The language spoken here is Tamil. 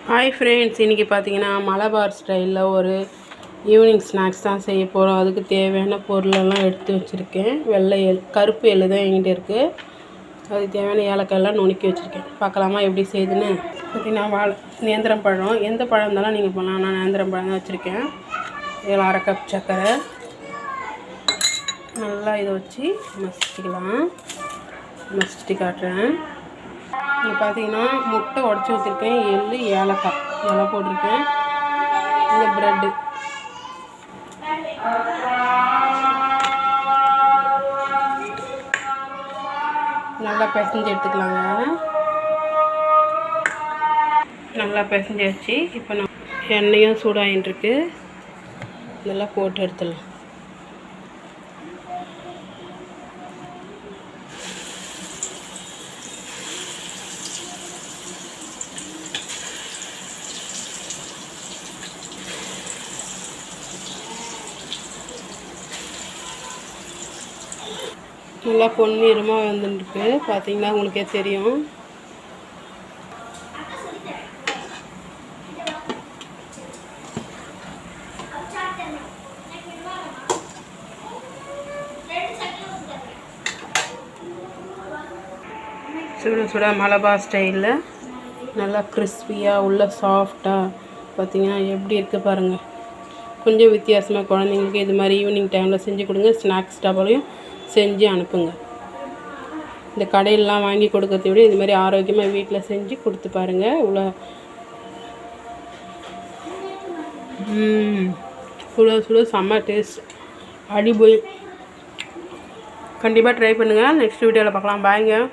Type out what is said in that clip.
ஹாய் ஃப்ரெண்ட்ஸ், இன்றைக்கி பார்த்தீங்கன்னா மலபார் ஸ்டைலில் ஒரு ஈவினிங் ஸ்நாக்ஸ் தான் செய்ய போகிறோம். அதுக்கு தேவையான பொருளெல்லாம் எடுத்து வச்சுருக்கேன். வெள்ளை கருப்பு எள்ளு தான் என்கிட்ட இருக்குது. அதுக்கு தேவையான ஏலக்காயெல்லாம் நுணுக்கி வச்சுருக்கேன். பார்க்கலாமா எப்படி செய்யுதுன்னு? பார்த்தீங்கன்னா நேந்திரம் பழம், எந்த பழம் இருந்தாலும் நீங்கள் பண்ணலாம். நான் நேந்திரம் பழம் தான் வச்சுருக்கேன். இதில் 1/2 கப் சர்க்கரை. நல்லா இதை வச்சு மசிச்சுட்டு காட்டுறேன். இங்கே பார்த்தீங்கன்னா முட்டை உடச்சி வச்சுருக்கேன், எள்ளு, ஏலக்காய் இதெல்லாம் போட்டிருக்கேன். இந்த ப்ரெட்டு நல்லா பிசைஞ்சு எடுத்துக்கலாங்க. நல்லா பிசைஞ்சு வச்சு இப்போ நான் எண்ணெயும் சூடாகிட்டுருக்கு. இதெல்லாம் போட்டு எடுத்துடலாம். நல்லா பொன்னிறமாக வந்துருக்கு. பார்த்தீங்கன்னா உங்களுக்கே தெரியும். சுட சுட மலபார் ஸ்டைலில் நல்லா கிறிஸ்பியாக உள்ள சாஃப்டாக பார்த்தீங்கன்னா எப்படி இருக்குது பாருங்கள். கொஞ்சம் வித்தியாசமாக குழந்தைங்களுக்கு இது மாதிரி ஈவினிங் டைமில் செஞ்சு கொடுங்க. ஸ்நாக்ஸ் டப்பாலையும் செஞ்சு அனுப்புங்க. இந்த கடையிலலாம் வாங்கி கொடுக்கறத விட இது மாதிரி ஆரோக்கியமாக வீட்டில் செஞ்சு கொடுத்து பாருங்கள். இவ்வளோ சுட சுட செம்ம டேஸ்ட், அடிபோய். கண்டிப்பாக ட்ரை பண்ணுங்கள். நெக்ஸ்ட் வீடியோவில் பார்க்கலாம். பாய்ங்க.